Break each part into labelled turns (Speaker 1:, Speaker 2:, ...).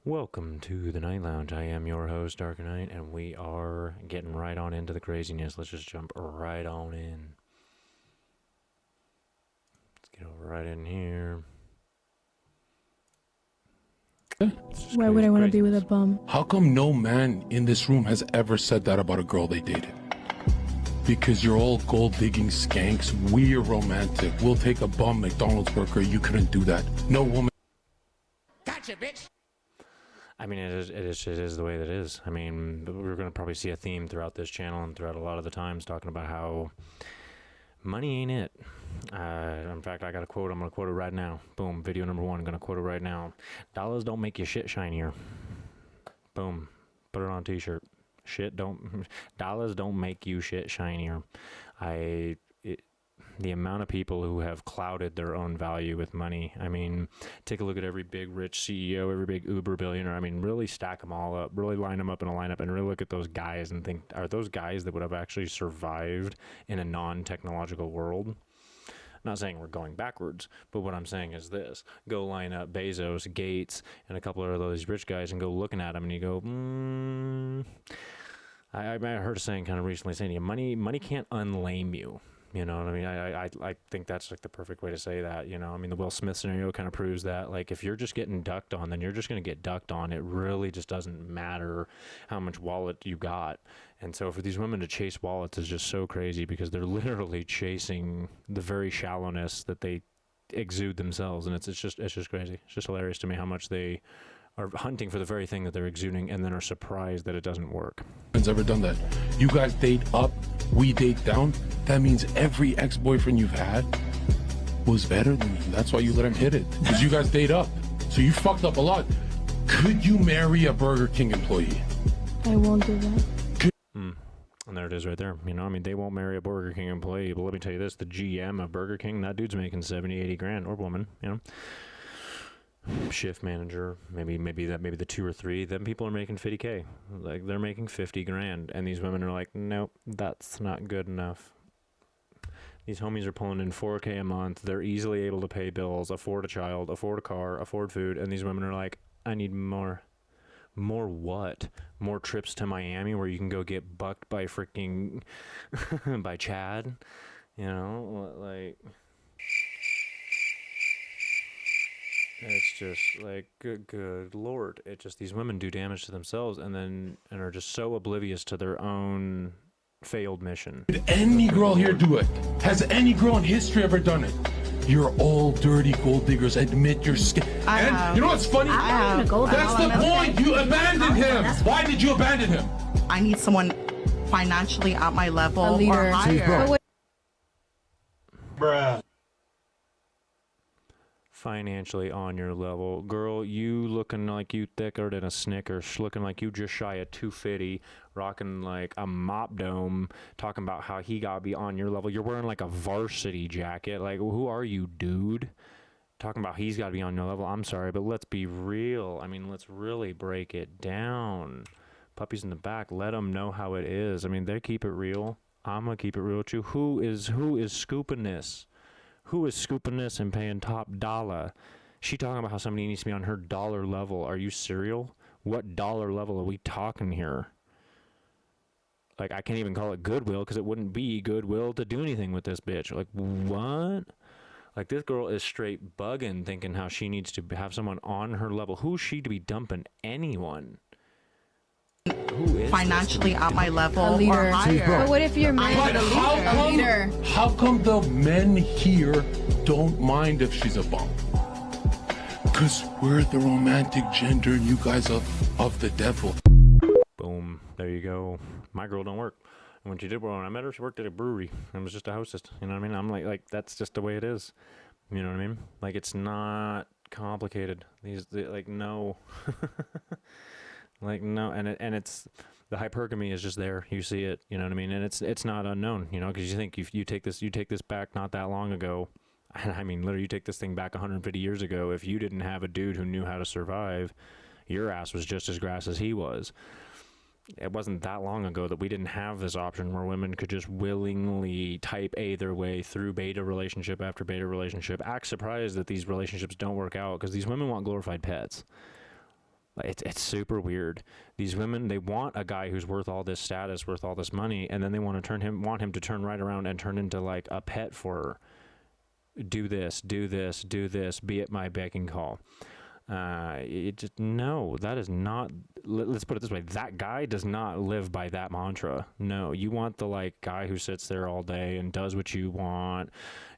Speaker 1: Welcome to the Night Lounge. I am your host, Dark Knight, and we are getting right on into the craziness. Let's just jump right on in. Let's get over right in here.
Speaker 2: Why would I want to be with a bum?
Speaker 3: How come no man in this room has ever said that about a girl they dated? Because you're all gold-digging skanks. We're romantic. We'll take a bum McDonald's burger. You couldn't do that. No woman.
Speaker 4: Gotcha, bitch.
Speaker 1: I mean, it is the way that it is. I mean, we're going to probably see a theme throughout this channel and throughout a lot of the times talking about how money ain't it. In fact, I got a quote. I'm going to quote it right now. Boom. Video number 1. I'm going to quote it right now. Dollars don't make your shit shinier. Boom. Put it on a t-shirt. Dollars don't make you shit shinier. The amount of people who have clouded their own value with money. I mean, take a look at every big rich CEO, every big Uber billionaire. I mean, really stack them all up, really line them up in a lineup and really look at those guys and think, are those guys that would have actually survived in a non-technological world? Not saying we're going backwards, but what I'm saying is this. Go line up Bezos, Gates, and a couple of those rich guys and go looking at them and you go, I heard a saying kind of recently saying, money can't unlame you. You know what I mean? I think that's like the perfect way to say that, you know? I mean, the Will Smith scenario kind of proves that, like, if you're just getting ducked on, then you're just going to get ducked on. It really just doesn't matter how much wallet you got. And so for these women to chase wallets is just so crazy because they're literally chasing the very shallowness that they exude themselves. And it's just crazy. It's just hilarious to me how much they are hunting for the very thing that they're exuding and then are surprised that it doesn't work.
Speaker 3: Has ever done that? You guys date up, we date down. That means every ex-boyfriend you've had was better than you. That's why you let him hit it. Because you guys date up. So you fucked up a lot. Could you marry a Burger King employee?
Speaker 2: I won't do that.
Speaker 1: And there it is right there. You know, I mean, they won't marry a Burger King employee, but let me tell you this, the GM of Burger King, that dude's making 70, 80 grand, or woman, you know. Shift manager, maybe the 2 or 3, then people are making 50K. Like, they're making 50 grand, and these women are like, nope, that's not good enough. These homies are pulling in 4K a month. They're easily able to pay bills, afford a child, afford a car, afford food, and these women are like, I need more. More what? More trips to Miami where you can go get bucked by freaking by Chad? You know, like, it's just like, good Lord. It just, these women do damage to themselves and are just so oblivious to their own failed mission.
Speaker 3: Did any girl here do it? Has any girl in history ever done it? You're all dirty gold diggers. Admit your skin. And you know what's funny? That's the point. You abandoned him. Why did you abandon him?
Speaker 4: I need someone financially at my level
Speaker 2: A leader.
Speaker 4: or higher.
Speaker 3: Bruh.
Speaker 1: Financially on your level. Girl, you looking like you thicker than a Snickers, looking like you just shy of 250, rocking like a mop dome, talking about how he gotta be on your level. You're wearing like a varsity jacket. Like, who are you, dude? Talking about he's gotta be on your level. I'm sorry, but let's be real. I mean, let's really break it down. Puppies in the back, let them know how it is. I mean, they keep it real. I'm gonna keep it real with you. Who is scooping this? Who is scooping this and paying top dollar? She talking about how somebody needs to be on her dollar level. Are you serial? What dollar level are we talking here? Like, I can't even call it goodwill because it wouldn't be goodwill to do anything with this bitch. Like, what? Like, this girl is straight bugging, thinking how she needs to have someone on her level. Who's she to be dumping anyone? Who is
Speaker 4: Financially at my level
Speaker 2: A leader.
Speaker 4: or higher.
Speaker 2: But what if you're married? A leader.
Speaker 3: How come the men here don't mind if she's a bum? Because we're the romantic gender and you guys of the devil.
Speaker 1: Boom. There you go. My girl don't work. And when she did, when I met her, she worked at a brewery and was just a hostess. You know what I mean? I'm like that's just the way it is. You know what I mean? Like, it's not complicated. Like, no. Like, no, and it's the hypergamy is just there. You see it, you know what I mean, and it's not unknown, you know, because you think you take this back not that long ago. And I mean, literally, you take this thing back 150 years ago. If you didn't have a dude who knew how to survive, your ass was just as grass as he was. It wasn't that long ago that we didn't have this option where women could just willingly type A their way through beta relationship after beta relationship. Act surprised that these relationships don't work out because these women want glorified pets. It's super weird. These women, they want a guy who's worth all this status, worth all this money, and then they want him to turn right around and turn into like a pet for her. Do this, do this, do this, be at my beck and call. It just, no, that is not, let's put it this way, that guy does not live by that mantra. No, you want the like guy who sits there all day and does what you want,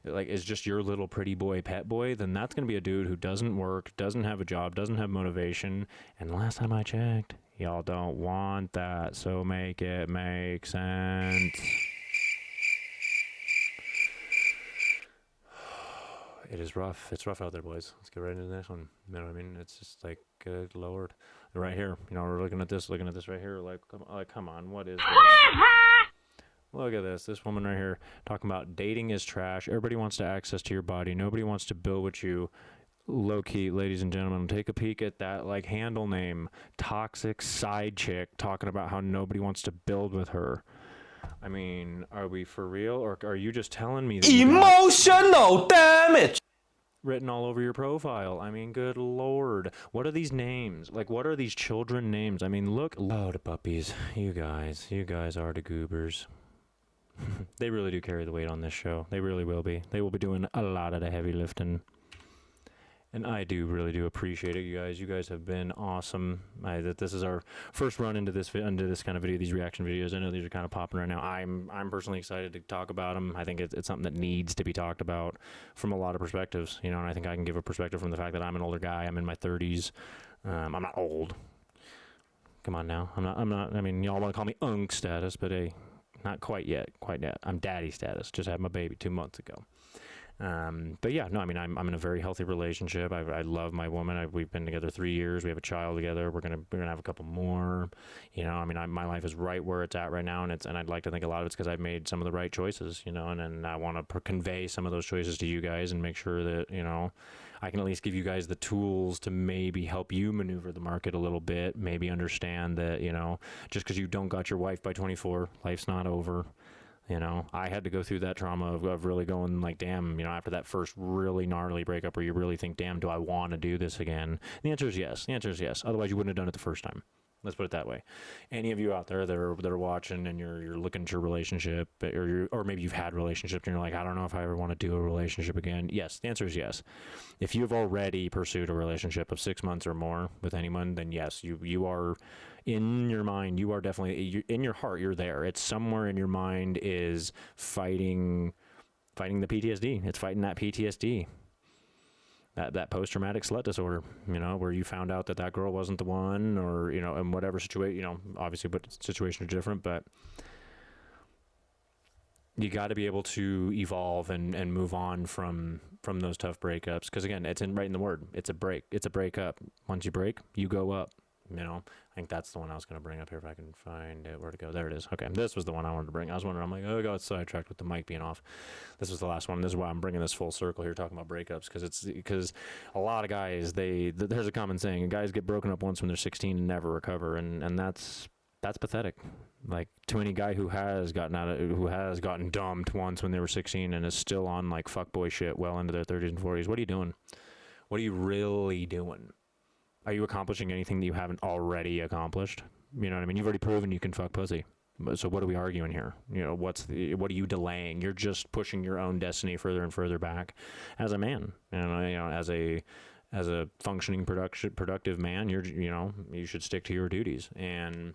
Speaker 1: like is just your little pretty boy, pet boy. Then that's going to be a dude who doesn't work, doesn't have a job, doesn't have motivation. And last time I checked, y'all don't want that. So make it make sense. It is rough. It's rough out there, boys. Let's get right into the next one. You know what I mean? It's just like, good Lord. Right here. You know, we're looking at this right here. Like, come on. What is this? Look at this. This woman right here talking about dating is trash. Everybody wants to access to your body. Nobody wants to build with you. Low key, ladies and gentlemen, take a peek at that like handle name. Toxic side chick talking about how nobody wants to build with her. I mean, are we for real, or are you just telling me that
Speaker 5: emotional damage
Speaker 1: written all over your profile? I mean, good Lord, what are these names? Like, what are these children names? I mean, look, oh, the puppies, you guys are the goobers. They really do carry the weight on this show. They really will be. They will be doing a lot of the heavy lifting. And I really do appreciate it, you guys. You guys have been awesome. That this is our first run into this kind of video, these reaction videos. I know these are kind of popping right now. I'm personally excited to talk about them. I think it's something that needs to be talked about from a lot of perspectives, you know. And I think I can give a perspective from the fact that I'm an older guy. I'm in my 30s. I'm not old. Come on now. I'm not. I mean, y'all want to call me unk status, but hey, not quite yet. I'm daddy status. Just had my baby 2 months ago. But yeah, no, I mean, I'm in a very healthy relationship. I love my woman. We've been together 3 years. We have a child together. We're gonna have a couple more. You know, I mean, my life is right where it's at right now, and I'd like to think a lot of it's because I've made some of the right choices. You know, and I want to convey some of those choices to you guys and make sure that, you know, I can at least give you guys the tools to maybe help you maneuver the market a little bit. Maybe understand that, you know, just because you don't got your wife by 24, life's not over. You know, I had to go through that trauma of really going like, damn, you know, after that first really gnarly breakup where you really think, damn, do I want to do this again? The answer is yes. Otherwise, you wouldn't have done it the first time. Let's put it that way. Any of you out there that are watching and you're looking at your relationship, or maybe you've had relationships and you're like, I don't know if I ever want to do a relationship again. Yes, the answer is yes. If you've already pursued a relationship of 6 months or more with anyone, then yes, you are, in your mind, you are definitely, in your heart, you're there. It's somewhere in your mind is fighting the PTSD. It's fighting that PTSD. That post-traumatic slut disorder, you know, where you found out that girl wasn't the one, or, you know, in whatever situation, you know, obviously, but situations are different, but you got to be able to evolve and move on from those tough breakups. Because again, it's right in the word. It's a breakup. Once you break, you go up. You know, I think that's the one I was going to bring up here if I can find it. Where to go? There it is. Okay, this was the one I wanted to bring. I was wondering, I'm like, oh, I got sidetracked with the mic being off. This was the last one. This is why I'm bringing this full circle here, talking about breakups, because a lot of guys, there's a common saying, guys get broken up once when they're 16 and never recover, and that's pathetic. Like, to any guy who has gotten dumped once when they were 16 and is still on like fuckboy shit well into their 30s and 40s, what are you doing? What are you really doing? Are you accomplishing anything that you haven't already accomplished? You know what I mean? You've already proven you can fuck pussy. So what are we arguing here? You know, what are you delaying? You're just pushing your own destiny further and further back as a man. And, you know, as a functioning productive man, you should stick to your duties. And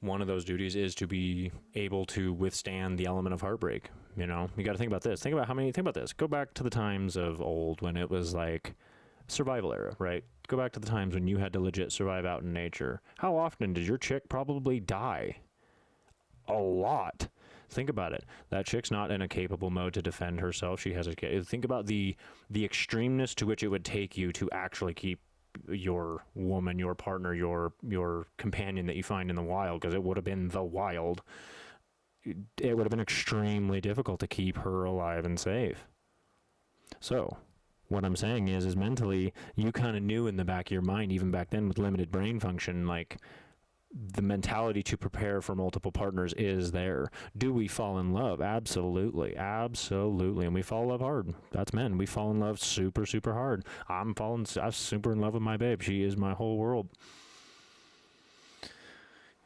Speaker 1: one of those duties is to be able to withstand the element of heartbreak. You know, you got to think about this. Think about this. Go back to the times of old when it was like survival era, right? Go back to the times when you had to legit survive out in nature. How often did your chick probably die? A lot. Think about it. That chick's not in a capable mode to defend herself. She has think about the extremeness to which it would take you to actually keep your woman, your partner, your companion that you find in the wild, because it would have been the wild. It would have been extremely difficult to keep her alive and safe. So what I'm saying is mentally, you kind of knew in the back of your mind, even back then with limited brain function, like, the mentality to prepare for multiple partners is there. Do we fall in love? Absolutely. Absolutely. And we fall in love hard. That's men. We fall in love super, super hard. I'm super in love with my babe. She is my whole world.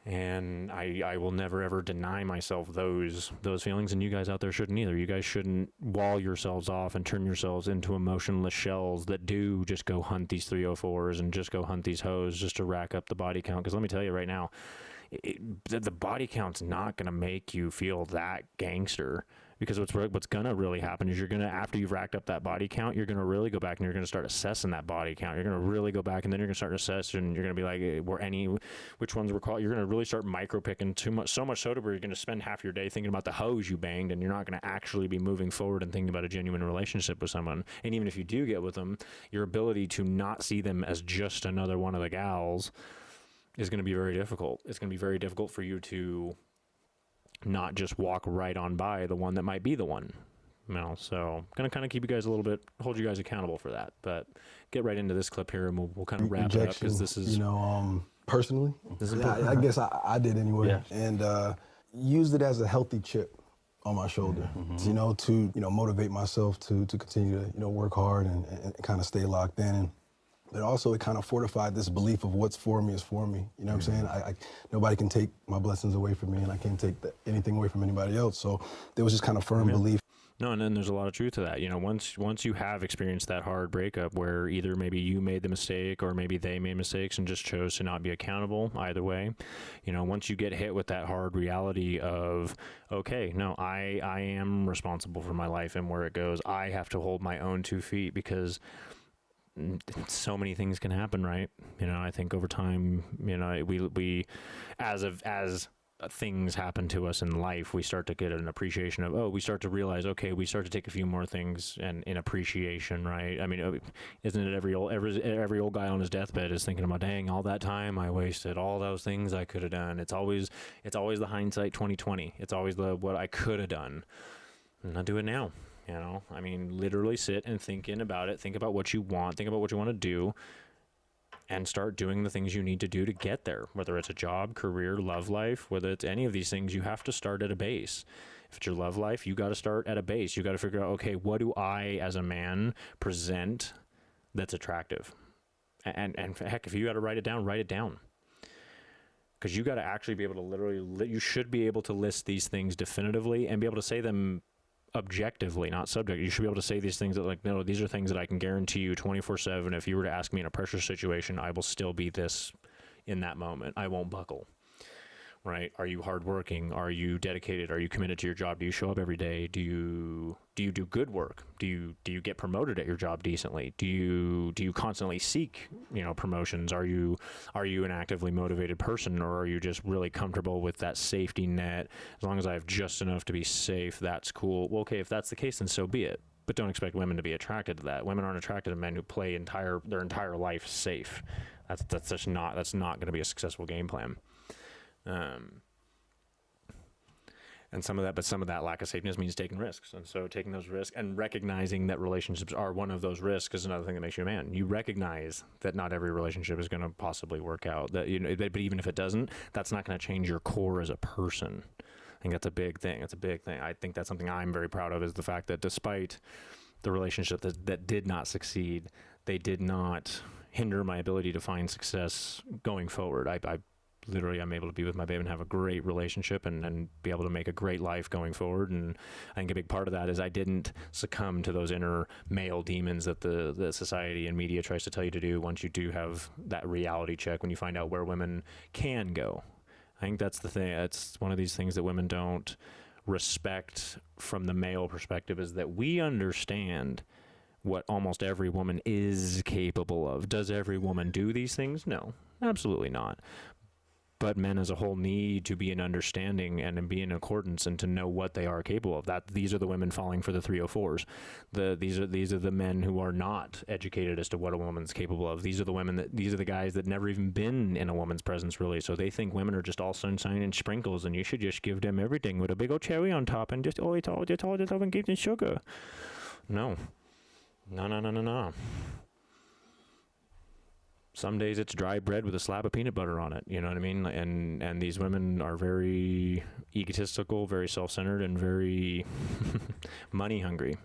Speaker 1: And I will never, ever deny myself those feelings, and you guys out there shouldn't either. You guys shouldn't wall yourselves off and turn yourselves into emotionless shells that do just go hunt these 304s and just go hunt these hoes just to rack up the body count. Because let me tell you right now, the body count's not going to make you feel that gangster. Because what's going to really happen is you're going to, after you've racked up that body count, you're going to really go back and you're going to start assessing that body count. You're going to really go back and then you're going to start assessing, and you're going to be like, which ones were called. You're going to really start micro picking so much so to where you're going to spend half your day thinking about the hoes you banged, and you're not going to actually be moving forward and thinking about a genuine relationship with someone. And even if you do get with them, your ability to not see them as just another one of the gals is going to be very difficult. It's going to be very difficult for you to not just walk right on by the one that might be the one. So I'm going to kind of keep you guys a little bit, hold you guys accountable for that. But get right into this clip here, and we'll kind of wrap it up, because this is,
Speaker 6: personally,
Speaker 1: this is
Speaker 6: I guess I did anyway.
Speaker 1: Yeah.
Speaker 6: And used it as a healthy chip on my shoulder, to motivate myself to continue to work hard and kind of stay locked in. But also it kind of fortified this belief of what's for me is for me. You know what I'm saying? Nobody can take my blessings away from me, and I can't take anything away from anybody else. So there was just kind of firm belief.
Speaker 1: No, and then there's a lot of truth to that. Once you have experienced that hard breakup where either maybe you made the mistake or maybe they made mistakes and just chose to not be accountable, either way, once you get hit with that hard reality of, okay, no, I am responsible for my life and where it goes. I have to hold my own 2 feet, because so many things can happen, right? I think over time, we as things happen to us in life, we start to get an appreciation of, we start to realize, okay, we start to take a few more things and in appreciation, right? I mean, isn't it every old guy on his deathbed is thinking about, dang, all that time I wasted, all those things I could have done. It's always the hindsight 2020. It's always what I could have done. And I'll do it now. Literally sit and think about it. Think about what you want. Think about what you want to do, and start doing the things you need to do to get there. Whether it's a job, career, love life, whether it's any of these things, you have to start at a base. If it's your love life, you got to start at a base. You got to figure out, okay, what do I as a man present that's attractive? And heck, if you got to write it down, write it down. Because you got to actually be able to you should be able to list these things definitively and be able to say them objectively, not subject. You should be able to say these things that, no, these are things that I can guarantee you 24/7. If you were to ask me in a pressure situation, I will still be this in that moment. I won't buckle. Right? Are you hardworking? Are you dedicated? Are you committed to your job? Do you show up every day? Do you do good work? Do you get promoted at your job decently? Do you constantly seek promotions? Are you an actively motivated person, or are you just really comfortable with that safety net? As long as I have just enough to be safe, that's cool. Well, okay, if that's the case, then so be it. But don't expect women to be attracted to that. Women aren't attracted to men who play their entire life safe. That's not going to be a successful game plan. And some of that lack of safeness means taking risks. And so taking those risks and recognizing that relationships are one of those risks is another thing that makes you a man. You recognize that not every relationship is going to possibly work out. But even if it doesn't, that's not going to change your core as a person. I think that's a big thing. I think that's something I'm very proud of, is the fact that despite the relationship that did not succeed, they did not hinder my ability to find success going forward. I'm able to be with my babe and have a great relationship and be able to make a great life going forward. And I think a big part of that is I didn't succumb to those inner male demons that the society and media tries to tell you to do once you do have that reality check, when you find out where women can go. I think that's the thing. It's one of these things that women don't respect from the male perspective, is that we understand what almost every woman is capable of. Does every woman do these things? No, absolutely not. But men as a whole need to be in understanding and be in accordance and to know what they are capable of. These are the women falling for the 304s. These are the men who are not educated as to what a woman's capable of. These are the guys that never even been in a woman's presence, really. So they think women are just all sunshine and sprinkles, and you should just give them everything with a big old cherry on top and just it's all and give them sugar. No. Some days it's dry bread with a slab of peanut butter on it. You know what I mean? And these women are very egotistical, very self-centered, and very money hungry.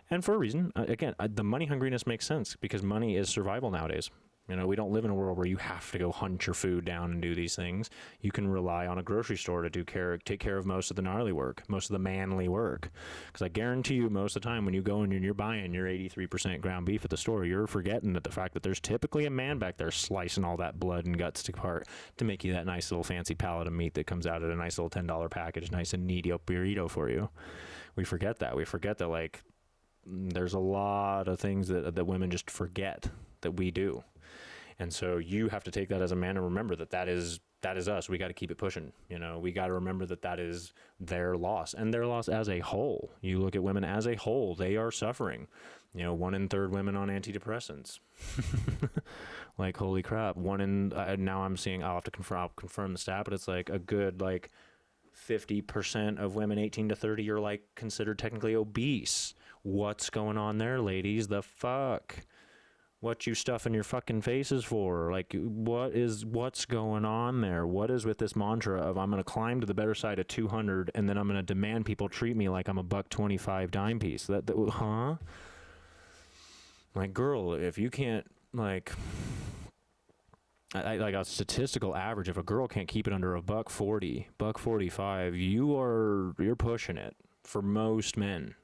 Speaker 1: And for a reason. Again, the money hungriness makes sense because money is survival nowadays. You know, we don't live in a world where you have to go hunt your food down and do these things. You can rely on a grocery store to take care of most of the gnarly work, most of the manly work. Because I guarantee you, most of the time when you go and you're buying your 83% ground beef at the store, you're forgetting that the fact that there's typically a man back there slicing all that blood and guts apart to make you that nice little fancy pallet of meat that comes out at a nice little $10 package, nice and neat burrito for you. We forget that. We forget that, like, there's a lot of things that women just forget that we do. And so you have to take that as a man and remember that is us. We got to keep it pushing. You know, we got to remember that is their loss, and their loss as a whole. You look at women as a whole, they are suffering. You know, 1 in 3 women on antidepressants. Like, holy crap. Now I'm seeing, I'll confirm the stat, but it's like a good, like 50% of women 18 to 30 are like considered technically obese. What's going on there, ladies? The fuck? What you stuffing your fucking faces for? Like, what's going on there? What is with this mantra of I'm going to climb to the better side of 200 and then I'm going to demand people treat me like I'm a $1.25 dime piece? Huh? Like, girl, if you can't, like a statistical average, if a girl can't keep it under a $1.40, $1.45, you're pushing it for most men.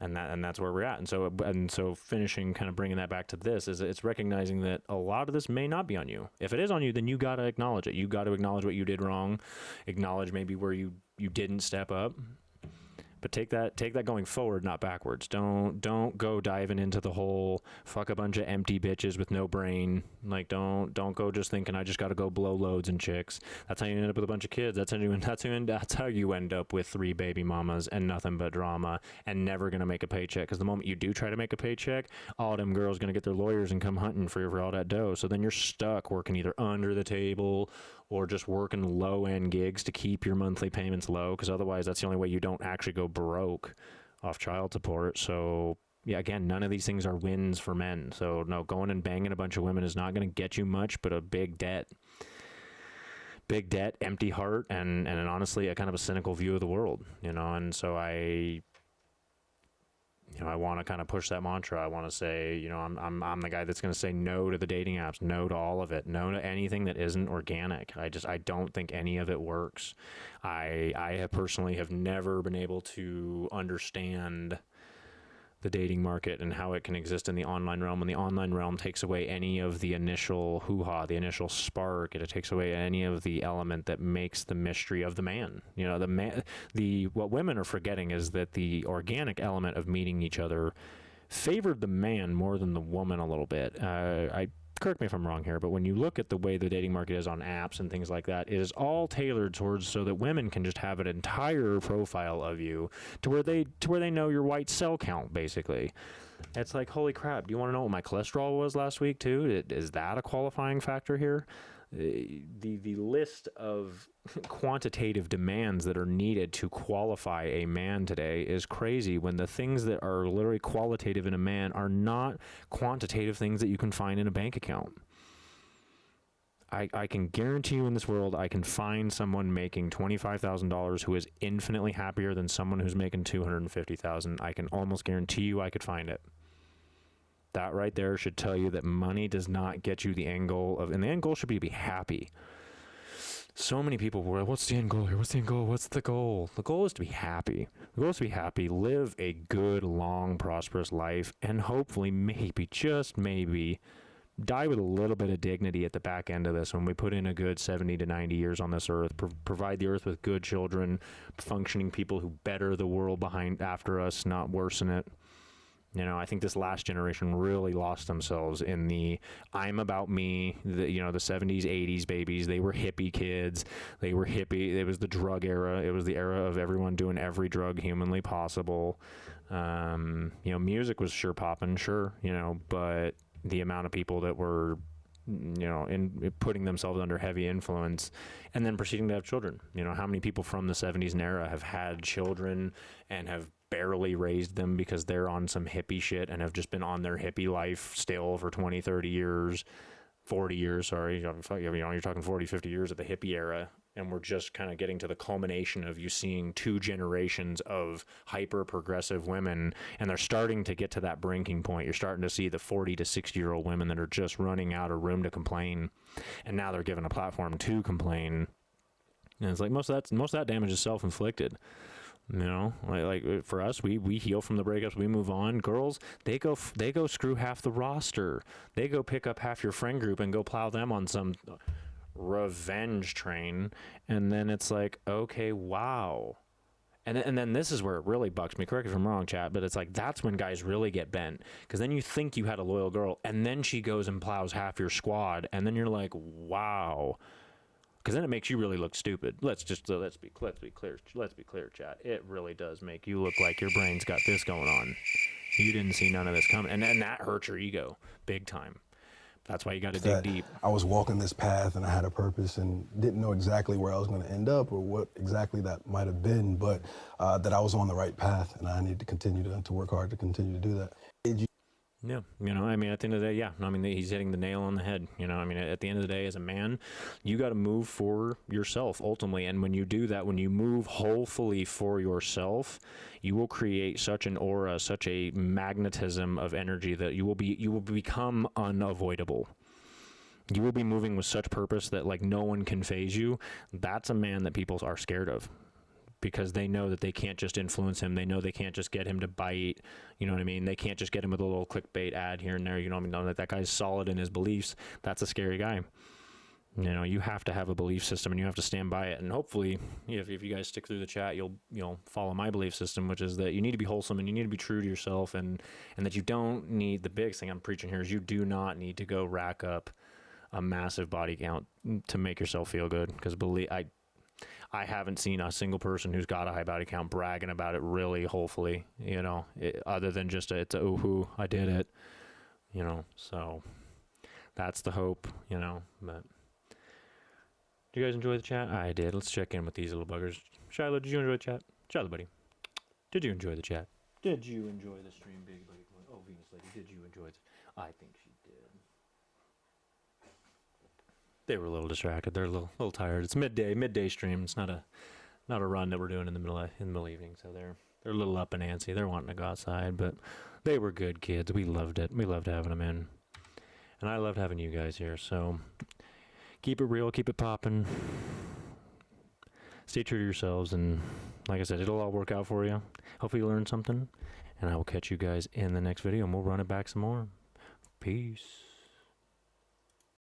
Speaker 1: And that's where we're at. And so finishing, kind of bringing that back to this, is it's recognizing that a lot of this may not be on you. If it is on you, then you got to acknowledge it. You got to acknowledge what you did wrong, acknowledge maybe where you didn't step up. But take that going forward, not backwards. Don't go diving into the whole fuck a bunch of empty bitches with no brain. Like, don't go just thinking I just got to go blow loads and chicks. That's how you end up with a bunch of kids. That's how you end up with 3 baby mamas and nothing but drama and never gonna make a paycheck. Because the moment you do try to make a paycheck, all them girls gonna get their lawyers and come hunting for all that dough. So then you're stuck working either under the table or just working low-end gigs to keep your monthly payments low, because otherwise that's the only way you don't actually go broke off child support. So yeah, again, none of these things are wins for men. So no, going and banging a bunch of women is not going to get you much but a big debt, empty heart, and honestly a kind of a cynical view of the world, you know. And so I want to kind of push that mantra. I want to say, you know, I'm the guy that's going to say no to the dating apps, no to all of it, no to anything that isn't organic. I don't think any of it works. I have personally never been able to understand the dating market and how it can exist in the online realm. And the online realm takes away any of the initial hoo-ha, the initial spark. It takes away any of the element that makes the mystery of the man. You know, what women are forgetting is that the organic element of meeting each other favored the man more than the woman a little bit. Correct me if I'm wrong here, but when you look at the way the dating market is on apps and things like that, it is all tailored towards so that women can just have an entire profile of you to where they know your white cell count, basically. It's like, holy crap, do you want to know what my cholesterol was last week too? Is that a qualifying factor here? The list of quantitative demands that are needed to qualify a man today is crazy, when the things that are literally qualitative in a man are not quantitative things that you can find in a bank account. I can guarantee you in this world, I can find someone making $25,000 who is infinitely happier than someone who's making $250,000. I can almost guarantee you I could find it. That right there should tell you that money does not get you the end goal of, and the end goal should be to be happy. So many people were, what's the end goal here? What's the end goal? What's the goal? The goal is to be happy. The goal is to be happy, live a good, long, prosperous life, and hopefully, maybe, just maybe, die with a little bit of dignity at the back end of this when we put in a good 70 to 90 years on this earth, provide the earth with good children, functioning people who better the world after us, not worsen it. You know, I think this last generation really lost themselves in the I'm about me, the 70s, 80s babies. They were hippie kids. They were hippie. It was the drug era. It was the era of everyone doing every drug humanly possible. Music was sure popping, sure, but the amount of people that were, in putting themselves under heavy influence and then proceeding to have children. How many people from the 70s and era have had children and have barely raised them because they're on some hippie shit and have just been on their hippie life still for 20, 30 years, 40 years, sorry. You're talking 40, 50 years of the hippie era. And we're just kind of getting to the culmination of you seeing 2 generations of hyper progressive women. And they're starting to get to that breaking point. You're starting to see the 40 to 60-year-old women that are just running out of room to complain. And now they're given a platform to complain. And it's like most of that damage is self-inflicted. You know, like for us, we heal from the breakups, we move on. Girls, they go screw half the roster. They go pick up half your friend group and go plow them on some revenge train. And then it's like, okay, wow. And then this is where it really bucks me. Correct me if I'm wrong, chat, but it's like that's when guys really get bent, because then you think you had a loyal girl, and then she goes and plows half your squad, and then you're like, wow. Because then it makes you really look stupid. Let's be clear, chat. It really does make you look like your brain's got this going on. You didn't see none of this coming, and that hurts your ego big time. That's why you got to dig deep.
Speaker 6: I was walking this path and I had a purpose and didn't know exactly where I was going to end up or what exactly that might have been, but that I was on the right path and I need to continue to work hard to continue to do that.
Speaker 1: Yeah, you know, I mean, at the end of the day, yeah, I mean, he's hitting the nail on the head. You know, I mean, at the end of the day, as a man, you got to move for yourself ultimately. And when you do that, when you move wholefully for yourself, you will create such an aura, such a magnetism of energy that you will become unavoidable. You will be moving with such purpose that like no one can phase you. That's a man that people are scared of, because they know that they can't just influence him. They know they can't just get him to bite. You know what I mean? They can't just get him with a little clickbait ad here and there. You know what I mean? That guy's solid in his beliefs. That's a scary guy. You know, you have to have a belief system and you have to stand by it. And hopefully, if you guys stick through the chat, you'll follow my belief system, which is that you need to be wholesome and you need to be true to yourself, and that you don't need, the biggest thing I'm preaching here is you do not need to go rack up a massive body count to make yourself feel good. Because I haven't seen a single person who's got a high body count bragging about it really, hopefully, you know, other than just it's a ooh-hoo, I did it, you know, so that's the hope, you know. But do you guys enjoy the chat? I did. Let's check in with these little buggers. Shiloh, did you enjoy the chat? Shiloh, buddy, did you enjoy the chat? Did you enjoy the stream, big buddy? Oh, Venus Lady, did you enjoy it? I think she did. They were a little distracted. They're a little tired. It's midday stream. It's not a run that we're doing in the middle evening. So they're a little up and antsy. They're wanting to go outside, but they were good kids. We loved it. We loved having them in, and I loved having you guys here. So keep it real, keep it popping. Stay true to yourselves, and like I said, it'll all work out for you. Hopefully you learned something, and I will catch you guys in the next video, and we'll run it back some more. Peace.